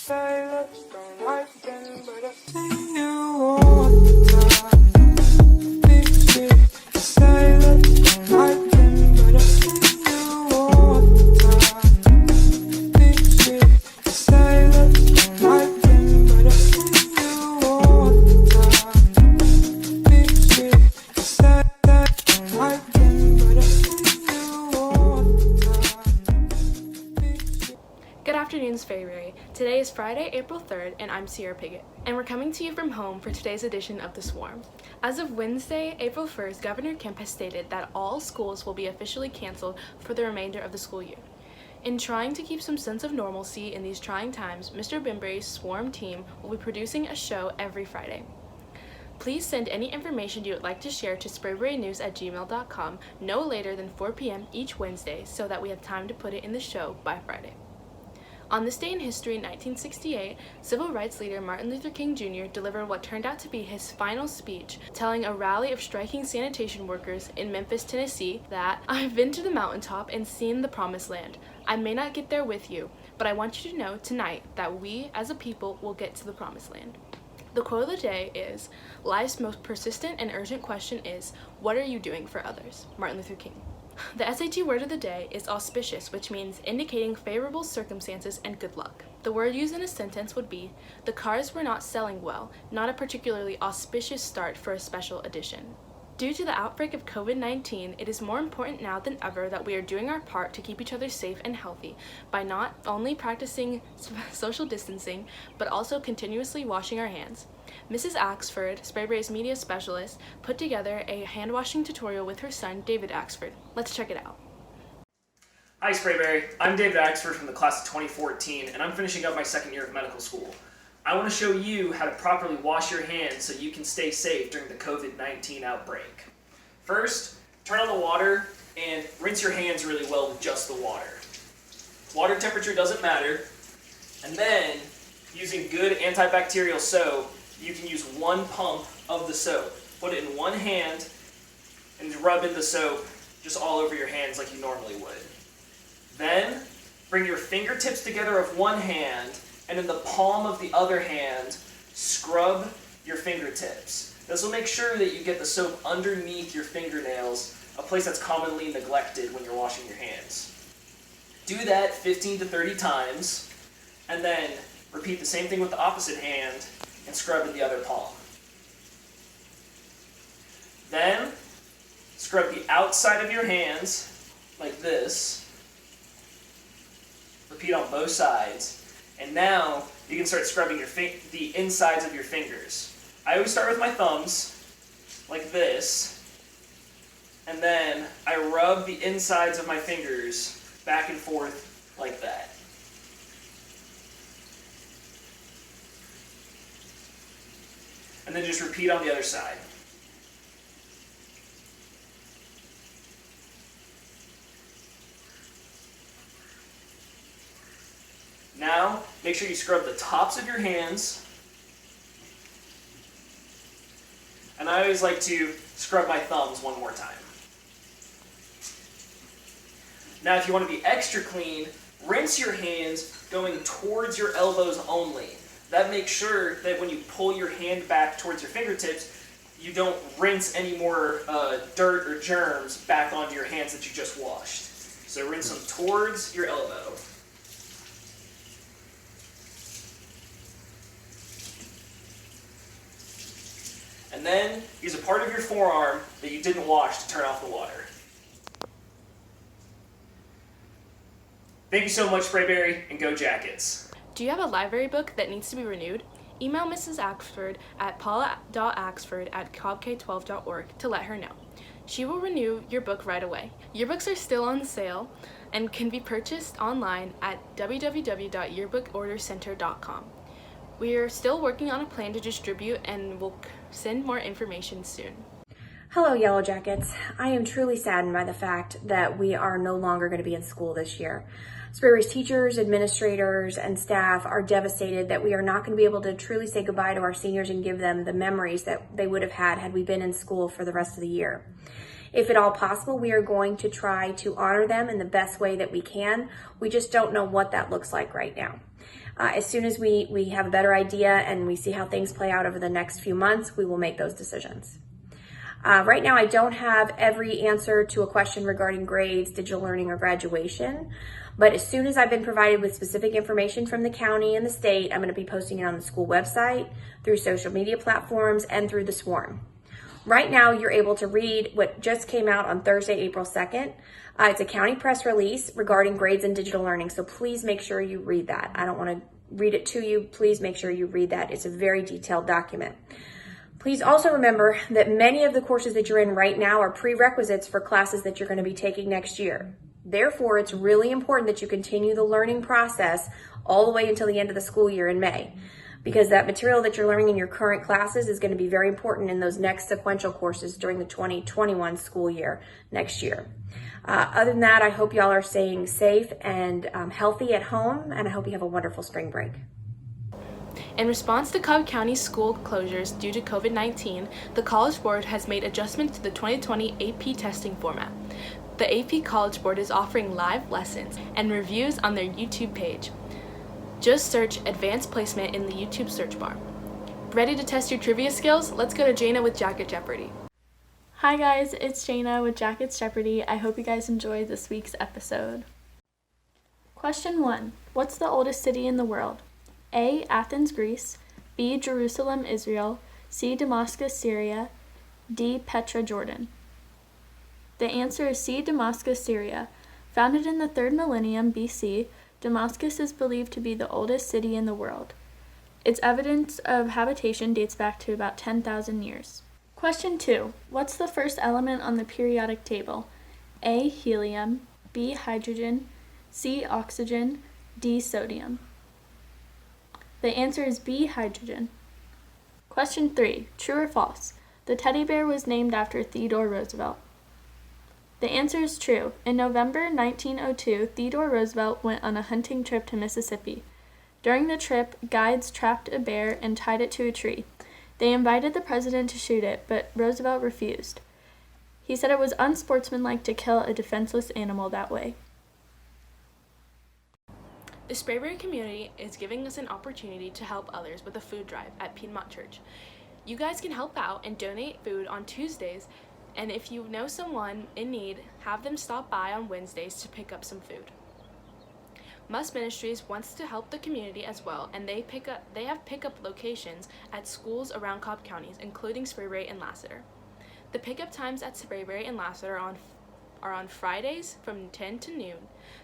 silence, don't like them, but I see you all the time. Big city, silence, don't like them, but I see you all the time. Big city, silence, don't like them, but I see you all the time. Big city, silence, don't like them, but I see you all the time. Big city. Good afternoon, Sprayberry. Today is Friday, April 3rd, and I'm Sierra Piggott, and we're coming to you from home for today's edition of The Swarm. As of Wednesday, April 1st, Governor Kemp has stated that all schools will be officially canceled for the remainder of the school year. In trying to keep some sense of normalcy in these trying times, Mr. Bimbury's Swarm team will be producing a show every Friday. Please send any information you would like to share to sprayberrynews@gmail.com no later than 4 p.m. each Wednesday so that we have time to put it in the show by Friday. On this day in history in 1968, civil rights leader Martin Luther King Jr. delivered what turned out to be his final speech, telling a rally of striking sanitation workers in Memphis, Tennessee that, "I've been to the mountaintop and seen the promised land. I may not get there with you, but I want you to know tonight that we, as a people, will get to the promised land." The quote of the day is, "Life's most persistent and urgent question is, what are you doing for others?" Martin Luther King. The SAT word of the day is auspicious, which means indicating favorable circumstances and good luck. The word used in a sentence would be, "The cars were not selling well, not a particularly auspicious start for a special edition." Due to the outbreak of COVID-19, it is more important now than ever that we are doing our part to keep each other safe and healthy by not only practicing social distancing, but also continuously washing our hands. Mrs. Axford, Sprayberry's media specialist, put together a hand-washing tutorial with her son, David Axford. Let's check it out. Hi Sprayberry, I'm David Axford from the class of 2014, and I'm finishing up my second year of medical school. I want to show you how to properly wash your hands so you can stay safe during the COVID-19 outbreak. First, turn on the water and rinse your hands really well with just the water. Water temperature doesn't matter. And then, using good antibacterial soap, you can use one pump of the soap. Put it in one hand and rub in the soap just all over your hands like you normally would. Then, bring your fingertips together of one hand and in the palm of the other hand, scrub your fingertips. This will make sure that you get the soap underneath your fingernails, a place that's commonly neglected when you're washing your hands. Do that 15 to 30 times, and then repeat the same thing with the opposite hand and scrub in the other palm. Then, scrub the outside of your hands like this. Repeat on both sides. And now, you can start scrubbing the insides of your fingers. I always start with my thumbs, like this, and then I rub the insides of my fingers back and forth like that. And then just repeat on the other side. Now, make sure you scrub the tops of your hands. And I always like to scrub my thumbs one more time. Now, if you want to be extra clean, rinse your hands going towards your elbows only. That makes sure that when you pull your hand back towards your fingertips, you don't rinse any more dirt or germs back onto your hands that you just washed. So rinse them towards your elbow. And then use a part of your forearm that you didn't wash to turn off the water. Thank you so much, Sprayberry, and go Jackets. Do you have a library book that needs to be renewed? Email Mrs. Axford at paula.axford@cobk12.org to let her know. She will renew your book right away. Your books are still on sale and can be purchased online at www.yearbookordercenter.com. We are still working on a plan to distribute and will send more information soon. Hello, Yellow Jackets. I am truly saddened by the fact that we are no longer going to be in school this year. Sprayberry's teachers, administrators, and staff are devastated that we are not going to be able to truly say goodbye to our seniors and give them the memories that they would have had we been in school for the rest of the year. If at all possible, we are going to try to honor them in the best way that we can. We just don't know what that looks like right now. As soon as we have a better idea and we see how things play out over the next few months, we will make those decisions. Right now, I don't have every answer to a question regarding grades, digital learning, or graduation, but as soon as I've been provided with specific information from the county and the state, I'm going to be posting it on the school website, through social media platforms, and through the swarm. Right now, you're able to read what just came out on Thursday, April 2nd. It's a county press release regarding grades and digital learning, so please make sure you read that. I don't want to read it to you. Please make sure you read that. It's a very detailed document. Please also remember that many of the courses that you're in right now are prerequisites for classes that you're going to be taking next year. Therefore, it's really important that you continue the learning process all the way until the end of the school year in May, because that material that you're learning in your current classes is going to be very important in those next sequential courses during the 2021 school year next year. Other than that, I hope y'all are staying safe and healthy at home, and I hope you have a wonderful spring break. In response to Cobb County school closures due to COVID-19, the College Board has made adjustments to the 2020 AP testing format. The AP College Board is offering live lessons and reviews on their YouTube page. Just search Advanced Placement in the YouTube search bar. Ready to test your trivia skills? Let's go to Jana with Jacket Jeopardy! Hi guys, it's Jana with Jackets Jeopardy! I hope you guys enjoyed this week's episode. Question 1. What's the oldest city in the world? A. Athens, Greece. B. Jerusalem, Israel. C. Damascus, Syria. D. Petra, Jordan. The answer is C. Damascus, Syria. Founded in the 3rd millennium BC, Damascus is believed to be the oldest city in the world. Its evidence of habitation dates back to about 10,000 years. Question 2. What's the first element on the periodic table? A. Helium. B. Hydrogen. C. Oxygen. D. Sodium. The answer is B. Hydrogen. Question 3. True or false? The teddy bear was named after Theodore Roosevelt. The answer is true. In November 1902, Theodore Roosevelt went on a hunting trip to Mississippi. During the trip, guides trapped a bear and tied it to a tree. They invited the president to shoot it, but Roosevelt refused. He said it was unsportsmanlike to kill a defenseless animal that way. The Sprayberry community is giving us an opportunity to help others with a food drive at Piedmont Church. You guys can help out and donate food on Tuesdays, and if you know someone in need, have them stop by on Wednesdays to pick up some food. Must Ministries wants to help the community as well, and they have pickup locations at schools around Cobb counties, including Sprayberry and Lassiter. The pickup times at Sprayberry and Lassiter are on Fridays from 10 to noon.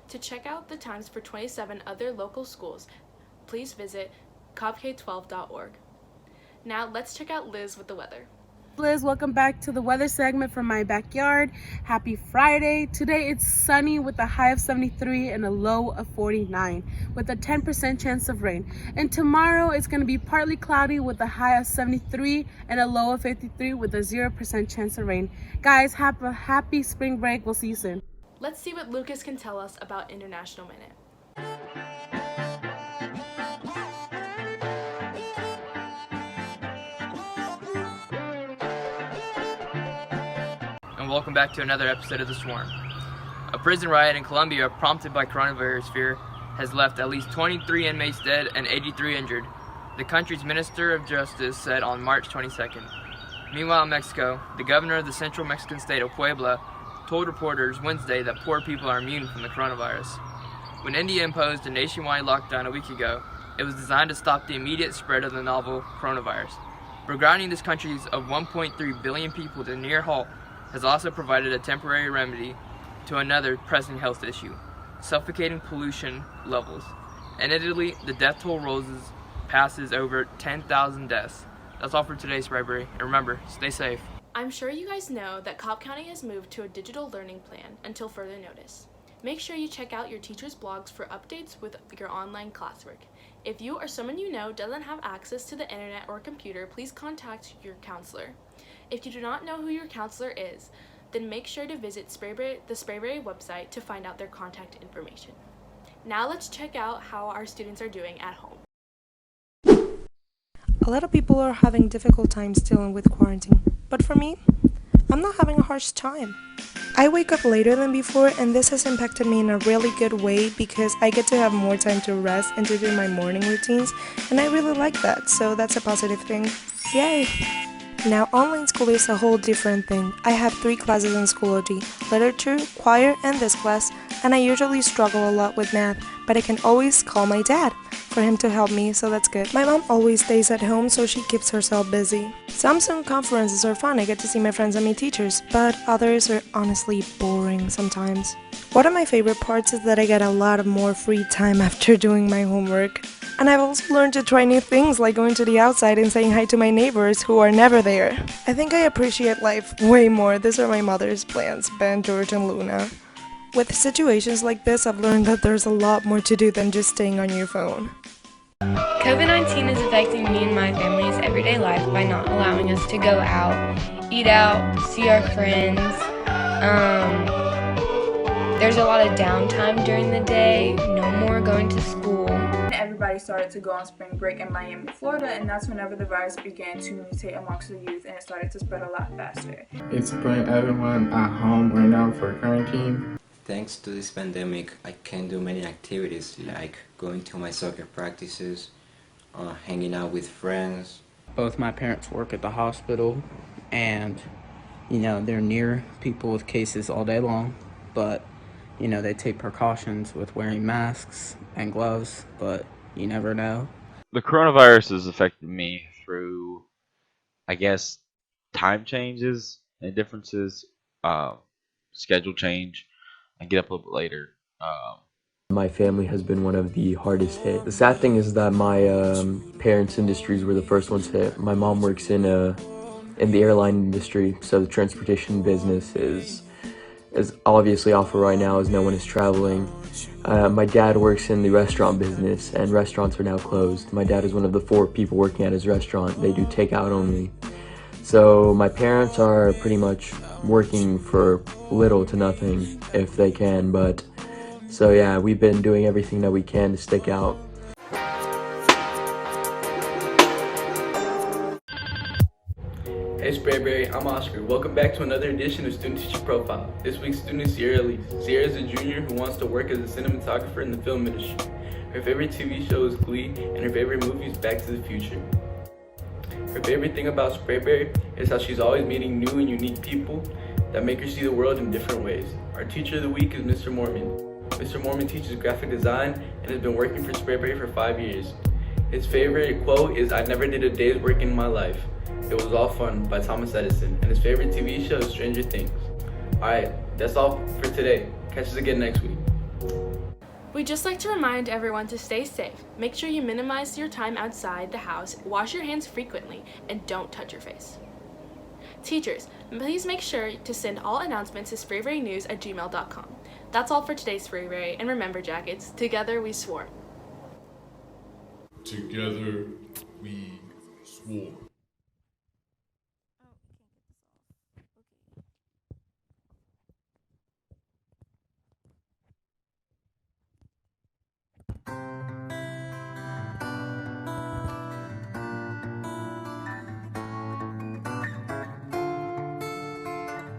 To check out the times for 27 other local schools, please visit cobbk12.org. Now let's check out Liz with the weather. Liz, welcome back to the weather segment from my backyard. Happy Friday. Today it's sunny with a high of 73 and a low of 49 with a 10% chance of rain. And tomorrow it's going to be partly cloudy with a high of 73 and a low of 53 with a 0% chance of rain. Guys, have a happy spring break. We'll see you soon. Let's see what Lucas can tell us about International Minute. And welcome back to another episode of The Swarm. A prison riot in Colombia prompted by coronavirus fear has left at least 23 inmates dead and 83 injured, the country's Minister of Justice said on March 22nd. Meanwhile in Mexico, the governor of the central Mexican state of Puebla told reporters Wednesday that poor people are immune from the coronavirus. When India imposed a nationwide lockdown a week ago, it was designed to stop the immediate spread of the novel coronavirus. But grinding this country's of 1.3 billion people to near halt has also provided a temporary remedy to another pressing health issue, suffocating pollution levels. In Italy, the death toll passes over 10,000 deaths. That's all for today's Sprayberry, and remember, stay safe. I'm sure you guys know that Cobb County has moved to a digital learning plan until further notice. Make sure you check out your teachers' blogs for updates with your online classwork. If you or someone you know doesn't have access to the internet or computer, please contact your counselor. If you do not know who your counselor is, then make sure to visit the Sprayberry website to find out their contact information. Now let's check out how our students are doing at home. A lot of people are having difficult times dealing with quarantine, but for me, I'm not having a harsh time. I wake up later than before, and this has impacted me in a really good way because I get to have more time to rest and to do my morning routines, and I really like that, so that's a positive thing. Yay! Now, online school is a whole different thing. I have 3 classes in Schoology: literature, choir, and this class, and I usually struggle a lot with math, but I can always call my dad for him to help me, so that's good. My mom always stays at home, so she keeps herself busy. Some Zoom conferences are fun, I get to see my friends and meet teachers, but others are honestly boring sometimes. One of my favorite parts is that I get a lot of more free time after doing my homework. And I've also learned to try new things like going to the outside and saying hi to my neighbors who are never there. I think I appreciate life way more. These are my mother's plants, Ben, George, and Luna. With situations like this, I've learned that there's a lot more to do than just staying on your phone. COVID-19 is affecting me and my family's everyday life by not allowing us to go out, eat out, see our friends. There's a lot of downtime during the day, no more going to school. Everybody started to go on spring break in Miami, Florida, and that's whenever the virus began to mutate amongst the youth and it started to spread a lot faster. It's putting everyone at home right now for quarantine. Thanks to this pandemic, I can do many activities like going to my soccer practices, hanging out with friends. Both my parents work at the hospital, and they're near people with cases all day long, but they take precautions with wearing masks and gloves, but you never know. The coronavirus has affected me through, I guess, time changes and differences, schedule change. I get up a little bit later. My family has been one of the hardest hit. The sad thing is that my parents' industries were the first ones hit. My mom works in the airline industry, so the transportation business is obviously awful right now as no one is traveling. My dad works in the restaurant business, and restaurants are now closed. My dad is one of the 4 people working at his restaurant. They do takeout only. So my parents are pretty much working for little to nothing if they can, but so yeah, we've been doing everything that we can to stick out. Hey Sprayberry, I'm Oscar. Welcome back to another edition of Student Teacher Profile. This week's student is Sierra Elise. Sierra is a junior who wants to work as a cinematographer in the film industry. Her favorite TV show is Glee, and her favorite movie is Back to the Future. Her favorite thing about Sprayberry is how she's always meeting new and unique people that make her see the world in different ways. Our teacher of the week is Mr. Mormon. Mr. Mormon teaches graphic design and has been working for Sprayberry for 5 years. His favorite quote is, "I never did a day's work in my life. It was all fun," by Thomas Edison, and his favorite TV show is Stranger Things. Alright, that's all for today. Catch us again next week. We'd just like to remind everyone to stay safe. Make sure you minimize your time outside the house, wash your hands frequently, and don't touch your face. Teachers, please make sure to send all announcements to sprayberrynews@gmail.com. That's all for today's Sprayberry, and remember, Jackets, together we swore. Together we swore.